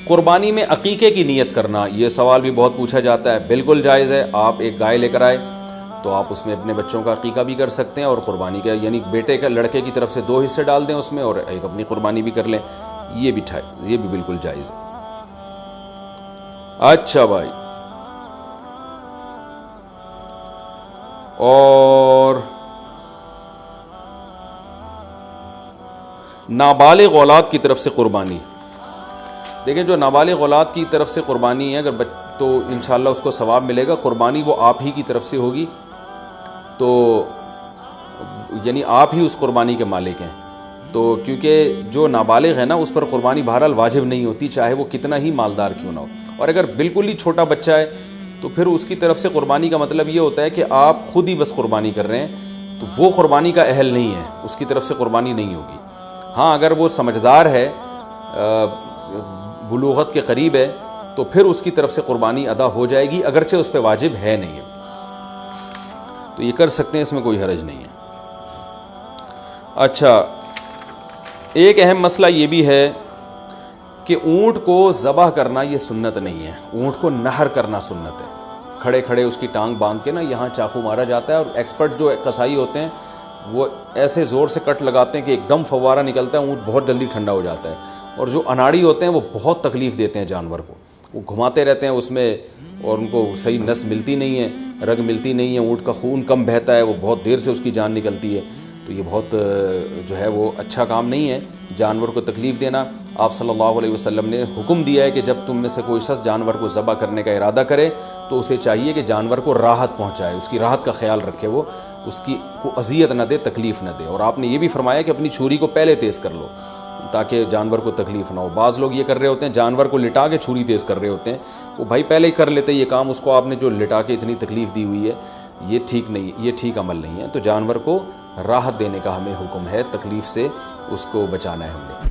قربانی میں عقیقے کی نیت کرنا، یہ سوال بھی بہت پوچھا جاتا ہے، بالکل جائز ہے۔ آپ ایک گائے لے کر آئے تو آپ اس میں اپنے بچوں کا عقیقہ بھی کر سکتے ہیں، اور قربانی کا یعنی بیٹے کا لڑکے کی طرف سے 2 حصے ڈال دیں اس میں، اور ایک اپنی قربانی بھی کر لیں، یہ بھی بالکل جائز ہے۔ اچھا بھائی، اور نابالغ اولاد کی طرف سے قربانی، دیکھیں جو نابالغ اولاد کی طرف سے قربانی ہے اگر تو انشاءاللہ اس کو ثواب ملے گا۔ قربانی وہ آپ ہی کی طرف سے ہوگی، تو یعنی آپ ہی اس قربانی کے مالک ہیں، تو کیونکہ جو نابالغ ہے نا اس پر قربانی بہرحال واجب نہیں ہوتی، چاہے وہ کتنا ہی مالدار کیوں نہ ہو۔ اور اگر بالکل ہی چھوٹا بچہ ہے تو پھر اس کی طرف سے قربانی کا مطلب یہ ہوتا ہے کہ آپ خود ہی بس قربانی کر رہے ہیں، تو وہ قربانی کا اہل نہیں ہے، اس کی طرف سے قربانی نہیں ہوگی۔ ہاں اگر وہ سمجھدار ہے، بلوغت کے قریب ہے، تو پھر اس کی طرف سے قربانی ادا ہو جائے گی، اگرچہ اس پہ واجب ہے نہیں ہے، تو یہ کر سکتے ہیں، اس میں کوئی حرج نہیں ہے۔ اچھا، ایک اہم مسئلہ یہ بھی ہے کہ اونٹ کو ذبح کرنا یہ سنت نہیں ہے، اونٹ کو نحر کرنا سنت ہے۔ کھڑے کھڑے اس کی ٹانگ باندھ کے نا یہاں چاقو مارا جاتا ہے، اور ایکسپرٹ جو قصائی ہوتے ہیں وہ ایسے زور سے کٹ لگاتے ہیں کہ ایک دم فوارہ نکلتا ہے، اونٹ بہت جلدی ٹھنڈا ہو جاتا ہے۔ اور جو اناڑی ہوتے ہیں وہ بہت تکلیف دیتے ہیں جانور کو، وہ گھماتے رہتے ہیں اس میں، اور ان کو صحیح نس ملتی نہیں ہے، رگ ملتی نہیں ہے، اونٹ کا خون کم بہتا ہے، وہ بہت دیر سے اس کی جان نکلتی ہے، تو یہ بہت جو ہے وہ اچھا کام نہیں ہے جانور کو تکلیف دینا۔ آپ صلی اللہ علیہ وسلم نے حکم دیا ہے کہ جب تم میں سے کوئی شخص جانور کو ذبح کرنے کا ارادہ کرے تو اسے چاہیے کہ جانور کو راحت پہنچائے، اس کی راحت کا خیال رکھے، وہ اس کی کو اذیت نہ دے، تکلیف نہ دے۔ اور آپ نے یہ بھی فرمایا کہ اپنی چھری کو پہلے تیز کر لو تاکہ جانور کو تکلیف نہ ہو۔ بعض لوگ یہ کر رہے ہوتے ہیں، جانور کو لٹا کے چھری تیز کر رہے ہوتے ہیں، وہ بھائی پہلے ہی کر لیتے یہ کام، اس کو آپ نے جو لٹا کے اتنی تکلیف دی ہوئی ہے، یہ ٹھیک نہیں، یہ ٹھیک عمل نہیں ہے۔ تو جانور کو راحت دینے کا ہمیں حکم ہے، تکلیف سے اس کو بچانا ہے ہم نے۔